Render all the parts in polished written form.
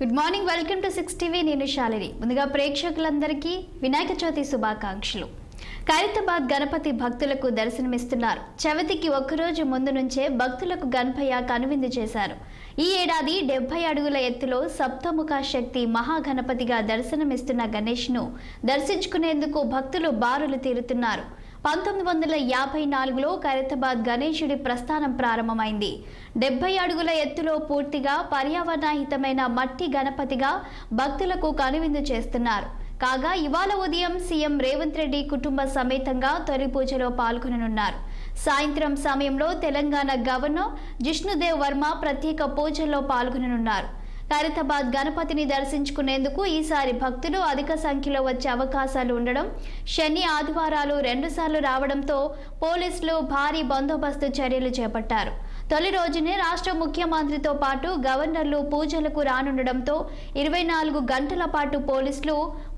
Good morning, welcome to 6 TV. నేను శాలిని. ముందుగా ప్రేక్షకులందరికీ వినాయక చవితి శుభాకాంక్షలు. ఖైరతాబాద్ గణపతి భక్తులకు దర్శనమిస్తున్నారు. చవితికి ఒక్కరోజు ముందు నుంచే భక్తులకు గణపయ్య కనువిందు చేశారు. ఈ ఏడాది 70 అడుగుల ఎత్తులో సప్తముఖ శక్తి మహాగణపతిగా దర్శనమిస్తున్న గణేష్ను దర్శించుకునేందుకు భక్తులు బారులు తీరుతున్నారు. 1954లో ఖైరతాబాద్ గణేశుడి ప్రస్థానం ప్రారంభమైంది. 70 అడుగుల ఎత్తులో పూర్తిగా పర్యావరణహితమైన మట్టి గణపతిగా భక్తులకు కనువిందు చేస్తున్నారు. కాగా ఇవాళ ఉదయం సీఎం రేవంత్ రెడ్డి కుటుంబ సమేతంగా తొలి పూజలో పాల్గొననున్నారు. సాయంత్రం సమయంలో తెలంగాణ గవర్నర్ జిష్ణుదేవ్ వర్మ ప్రత్యేక పూజల్లో పాల్గొననున్నారు. ఖైరతాబాద్ గణపతిని దర్శించుకునేందుకు ఈసారి భక్తులు అధిక సంఖ్యలో వచ్చే అవకాశాలు ఉండడం, శని ఆదివారాలు 2 సార్లు రావడంతో పోలీసులు భారీ బందోబస్తు చర్యలు చేపట్టారు. తొలి రోజునే రాష్ట్ర ముఖ్యమంత్రితో పాటు గవర్నర్లు పూజలకు రానుండడంతో 24 గంటల పాటు పోలీసులు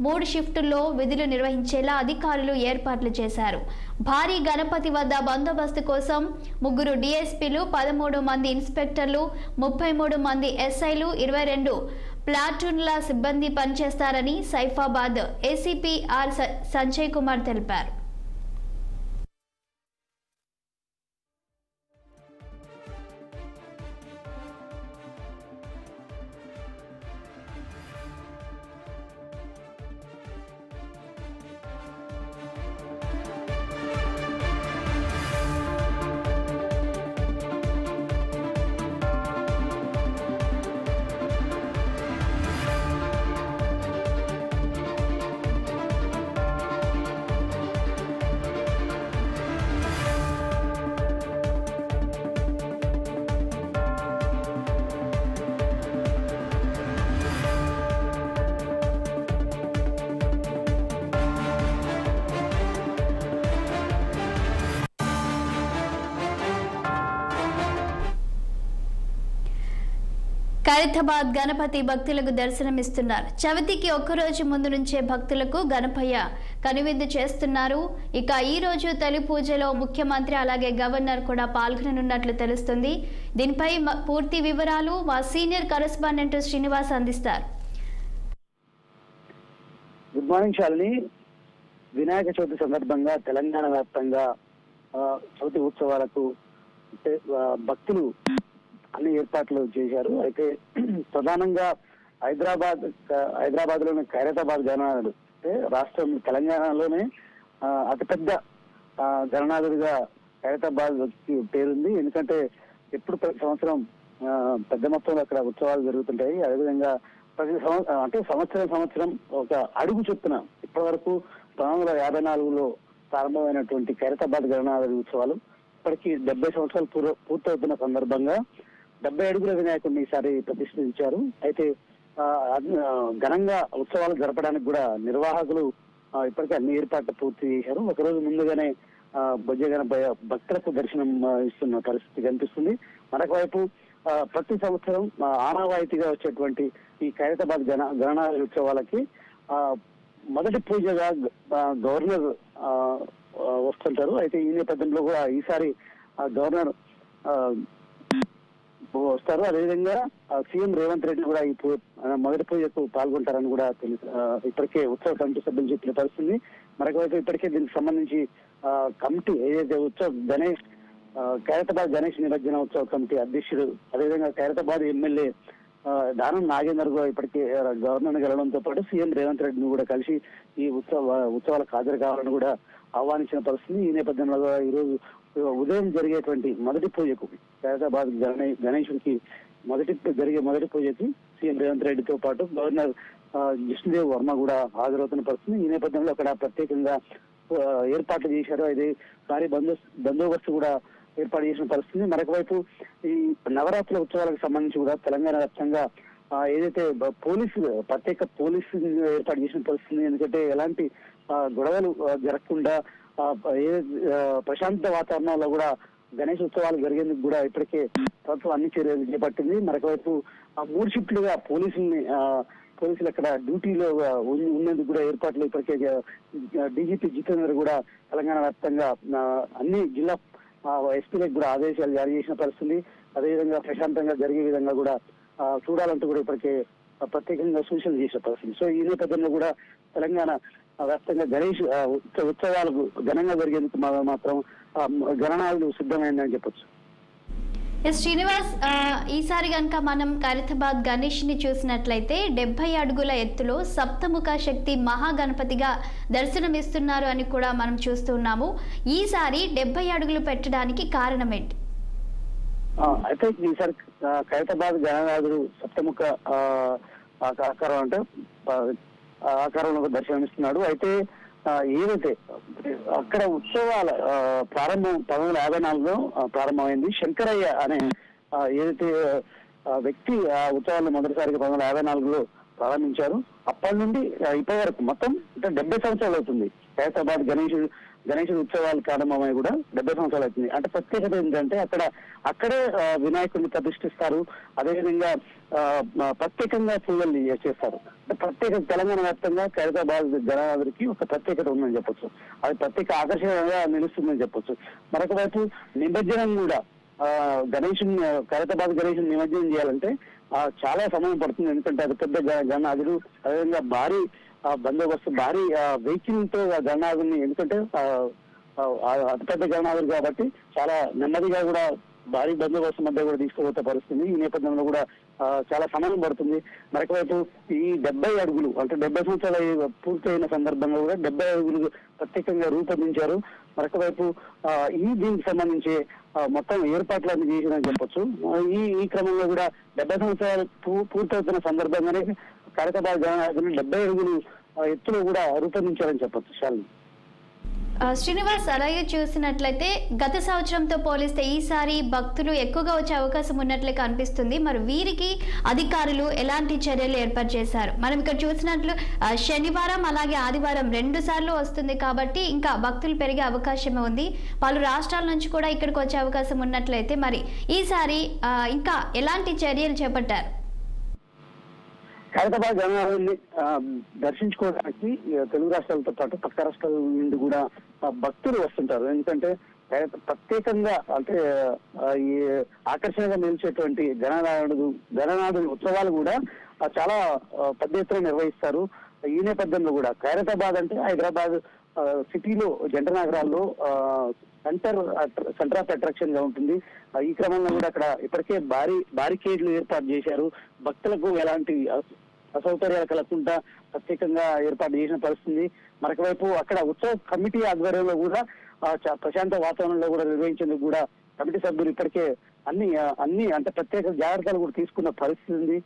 3 షిఫ్టుల్లో విధులు నిర్వహించేలా అధికారులు ఏర్పాట్లు చేశారు. భారీ గణపతి వద్ద బందోబస్తు కోసం 3 డీఎస్పీలు, 13 మంది ఇన్స్పెక్టర్లు, 33 మంది ఎస్ఐలు, 22 ప్లాటూన్ల సిబ్బంది పనిచేస్తారని సైఫాబాద్ ఏసీపీ ఆర్ సంజయ్ కుమార్ తెలిపారు. ఖైరతాబాద్ గణపతి భక్తులకు దర్శనమిస్తున్నారు. చవితికి ఒక్కరోజు ముందు నుంచే భక్తులకు గణపయ్య కనువిందు చేస్తున్నారు. ఇక ఈ రోజు తొలి పూజలో ముఖ్యమంత్రి అలాగే గవర్నర్ కూడా పాల్గొననున్నట్లు తెలుస్తుంది. దీనిపై పూర్తి వివరాలు మా సీనియర్ కరెస్పాండెంట్ శ్రీనివాస్ అందిస్తారు. Good morning Shalini. వినాయక చవితి సందర్భంగా తెలంగాణ వ్యాప్తంగా చవితి ఉత్సవాలకు భక్తులు అన్ని ఏర్పాట్లు చేశారు. అయితే ప్రధానంగా హైదరాబాద్ లోని ఖైరతాబాద్ గణనాథుడు అంటే రాష్ట్రం తెలంగాణలోనే అతిపెద్ద గణనాథుడిగా ఖైరతాబాద్ పేరుంది. ఎందుకంటే ఎప్పుడు ప్రతి సంవత్సరం పెద్ద మొత్తంలో అక్కడ ఉత్సవాలు జరుగుతుంటాయి. అదేవిధంగా ప్రతి సంవత్సరం ఒక అడుగు చొప్పున ఇప్పటి వరకు 1954లో ప్రారంభమైనటువంటి ఖైరతాబాద్ గణనాథుడి ఉత్సవాలు ఇప్పటికీ 70 సంవత్సరాలు పూర్తవుతున్న సందర్భంగా 70 అడుగుల వినాయకుడిని ఈసారి ప్రతిష్ఠించారు. అయితే ఘనంగా ఉత్సవాలు జరపడానికి కూడా నిర్వాహకులు ఇప్పటికే అన్ని ఏర్పాట్లు పూర్తి చేశారు. ఒకరోజు ముందుగానే బొజ్జ భక్తులకు దర్శనం ఇస్తున్న పరిస్థితి కనిపిస్తుంది. మరొక వైపు ప్రతి సంవత్సరం ఆనవాయితీగా వచ్చేటువంటి ఈ ఖైరతాబాద్ గణనాథ ఉత్సవాలకి మొదటి పూజగా గవర్నర్ వస్తుంటారు. అయితే ఈ నేపథ్యంలో కూడా ఈసారి గవర్నర్ వస్తారు. అదేవిధంగా సీఎం రేవంత్ రెడ్డి కూడా ఈ మొదటి పూజకు పాల్గొంటారని కూడా ఇప్పటికే ఉత్సవ కమిటీ సభ్యులు చెప్పిన పరిస్థితుంది. మరొకవైపు ఇప్పటికే దీనికి సంబంధించి కమిటీ ఏదైతే ఖైరతాబాద్ గణేష్ నిమజ్జన ఉత్సవ కమిటీ అధ్యక్షుడు, అదేవిధంగా ఖైరతాబాద్ ఎమ్మెల్యే దానం నాగేందర్ కూడా ఇప్పటికే గవర్నర్ గెలవడంతో పాటు సీఎం రేవంత్ రెడ్డిని కూడా కలిసి ఈ ఉత్సవాలకు హాజరు కావాలని కూడా ఆహ్వానించిన పరిస్థితి. ఈ నేపథ్యంలో ఈరోజు ఉదయం జరిగేటువంటి మొదటి పూజకు ఖైరతాబాద్ గణేశుడికి జరిగే మొదటి పూజకి సీఎం రేవంత్ రెడ్డితో పాటు గవర్నర్ జిష్ణుదేవ్ వర్మ కూడా హాజరవుతున్న పరిస్థితి. ఈ నేపథ్యంలో అక్కడ ప్రత్యేకంగా ఏర్పాట్లు చేశారు. అయితే భారీ బందోబస్తు కూడా ఏర్పాటు చేసిన పరిస్థితి. మరొక వైపు ఈ నవరాత్రుల ఉత్సవాలకు సంబంధించి కూడా తెలంగాణ వ్యాప్తంగా ఏదైతే ప్రత్యేక పోలీసు ఏర్పాటు చేసిన పరిస్థితి. ఎందుకంటే ఎలాంటి గొడవలు జరగకుండా ప్రశాంత వాతావరణంలో కూడా గణేష్ ఉత్సవాలు జరిగేందుకు కూడా ఇప్పటికే ప్రభుత్వం అన్ని చర్యలు చేపట్టింది. మరొకవైపు 3 షిఫ్ట్లుగా పోలీసులు అక్కడ డ్యూటీలో ఉన్నందుకు కూడా ఏర్పాట్లు ఇప్పటికే డీజీపీ జితేందర్ కూడా తెలంగాణ వ్యాప్తంగా అన్ని జిల్లా ఎస్పీలకు కూడా ఆదేశాలు జారీ చేసిన పరిస్థితి. అదేవిధంగా ప్రశాంతంగా జరిగే విధంగా కూడా చూడాలంటూ కూడా ఇప్పటికే ప్రత్యేకంగా సూచనలు చేసిన పరిస్థితి. సో ఈ నేపథ్యంలో కూడా తెలంగాణ వ్యాప్తంగా గణేష్ ఉత్సవాలకు ఘనంగా జరిగేందుకు మాత్రం గణనాథులు సిద్ధమైందని చెప్పొచ్చు. ఎస్ శ్రీనివాస్, ఈసారి కనుక మనం ఖైరతాబాద్ గణేష్ ని చూసినట్లయితే 70 అడుగుల ఎత్తులో సప్తముఖ శక్తి మహాగణపతిగా దర్శనమిస్తున్నారు అని కూడా మనం చూస్తున్నాము. ఈసారి 70 అడుగులు పెట్టడానికి కారణం ఏంటి? అయితే ఈసారి ఖైరతాబాద్ గణనాథుడు సప్తముఖ ఆకారం అంటే ఆకారంలో దర్శనమిస్తున్నాడు. అయితే ఏదైతే అక్కడ ఉత్సవాల ప్రారంభం 1954లో ప్రారంభమైంది. శంకరయ్య అనే ఏదైతే వ్యక్తి ఆ ఉత్సవాలను మొదటిసారిగా 1954లో ప్రారంభించారు. అప్పటి నుండి ఇప్పటి వరకు మొత్తం అంటే 70 సంవత్సరాలు అవుతుంది. ఖైరతాబాద్ గణేశుడి ఉత్సవాలు ప్రారంభమై కూడా 70 సంవత్సరాలు అవుతుంది. అంటే ప్రత్యేకత ఏంటంటే అక్కడే వినాయకుడిని ప్రతిష్ఠిస్తారు. అదేవిధంగా ప్రత్యేకంగా పూజలు చేస్తారు. అంటే ప్రత్యేక తెలంగాణ వ్యాప్తంగా ఖైరతాబాద్ గణనాథుడికి ఒక ప్రత్యేకత ఉందని చెప్పొచ్చు. అది ప్రత్యేక ఆకర్షణగా నిలుస్తుందని చెప్పొచ్చు. మరొక వైపు నిమజ్జనం కూడా ఖైరతాబాద్ గణేశుని నిమజ్జనం చేయాలంటే చాలా సమయం పడుతుంది. ఎందుకంటే అది పెద్ద గణనాథుడు, అదేవిధంగా భారీ బందోబస్తు, భారీ వెహికల్ తో గణనాథుని, ఎందుకంటే అతిపెద్ద గణనాథుడు కాబట్టి చాలా నెమ్మదిగా కూడా భారీ బందోబస్తు మధ్య కూడా తీసుకుపోతే పరిస్థితుంది. ఈ నేపథ్యంలో కూడా చాలా సమయం పడుతుంది. మరొకవైపు ఈ 70 అడుగులు అంటే 70 సంవత్సరాలు పూర్తయిన సందర్భంగా కూడా 70 అడుగులు ప్రత్యేకంగా రూపొందించారు. మరొకవైపు దీనికి సంబంధించి మొత్తం ఏర్పాట్లన్నీ చేసిందని చెప్పొచ్చు. ఈ క్రమంలో కూడా 70 సంవత్సరాలు పూర్తవుతున్న సందర్భంగానే ఖైరతాబాద్ గణనాథుని 70 అడుగులు ఎత్తులో కూడా రూపొందించారని చెప్పొచ్చు. శాలిని, శ్రీనివాస్, అలాగే చూసినట్లయితే గత సంవత్సరంతో పోలిస్తే ఈసారి భక్తులు ఎక్కువగా వచ్చే అవకాశం ఉన్నట్లే కనిపిస్తుంది. మరి వీరికి అధికారులు ఎలాంటి చర్యలు ఏర్పాటు చేశారు? మనం ఇక్కడ చూసినట్లు శనివారం అలాగే ఆదివారం 2 సార్లు వస్తుంది కాబట్టి ఇంకా భక్తులు పెరిగే అవకాశమే ఉంది. పలు రాష్ట్రాల నుంచి కూడా ఇక్కడికి వచ్చే అవకాశం ఉన్నట్లయితే మరి ఈసారి ఇంకా ఎలాంటి చర్యలు చేపట్టారు? ఖైరతాబాద్ గణనాథుని దర్శించుకోవడానికి తెలుగు రాష్ట్రాలతో పాటు పక్క రాష్ట్రాల నుండి కూడా భక్తులు వస్తుంటారు. ఎందుకంటే ప్రత్యేకంగా అంటే ఈ ఆకర్షణగా నిలిచేటువంటి గణనాథుని ఉత్సవాలు కూడా చాలా పెద్ద ఎత్తున నిర్వహిస్తారు. ఈ నేపథ్యంలో కూడా ఖైరతాబాద్ అంటే హైదరాబాద్ సిటీలో జంట నగరాల్లో సెంటర్ ఆఫ్ అట్రాక్షన్ గా ఉంటుంది. ఈ క్రమంలో కూడా అక్కడ ఇప్పటికే బారికేడ్లు ఏర్పాటు చేశారు. భక్తులకు ఎలాంటి అసౌకర్యాలు కలగకుండా ప్రత్యేకంగా ఏర్పాటు చేసిన పరిస్థితి. మరొకవైపు అక్కడ ఉత్సవ కమిటీ ఆధ్వర్యంలో కూడా ప్రశాంత వాతావరణంలో కూడా నిర్వహించేందుకు కూడా కమిటీ సభ్యులు ఇప్పటికే అన్ని అంటే ప్రత్యేక జాగ్రత్తలు కూడా తీసుకున్న పరిస్థితి ఉంది.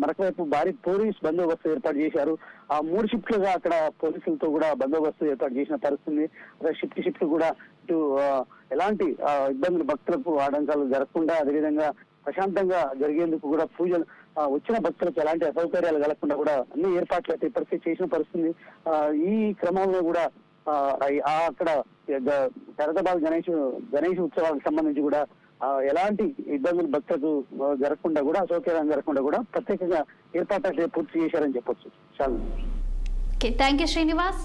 మరొకవైపు భారీ పోలీస్ బందోబస్తు ఏర్పాటు చేశారు. 3 షిఫ్ట్లుగా అక్కడ పోలీసులతో కూడా బందోబస్తు ఏర్పాటు చేసిన పరిస్థితి. షిఫ్ట్ కూడా ఇటు ఎలాంటి ఇబ్బందులు భక్తులకు ఆటంకాలు జరగకుండా, అదేవిధంగా ప్రశాంతంగా జరిగేందుకు కూడా పూజలు వచ్చిన భక్తులకు ఎలాంటి అసౌకర్యాలు కలగకుండా కూడా అన్ని ఏర్పాట్లు అయితే ఇప్పటికే చేసిన పరిస్థితి. ఈ క్రమంలో కూడా అక్కడ ఖైరతాబాద్ గణేష్ ఉత్సవాలకు సంబంధించి కూడా ఎలాంటి ఇబ్బందులు భక్తులకు జరగకుండా కూడా, అసౌకర్యం జరగకుండా కూడా ప్రత్యేకంగా ఏర్పాట్లు పూర్తి చేశారని చెప్పొచ్చు. చాలా థ్యాంక్ యూ శ్రీనివాస్.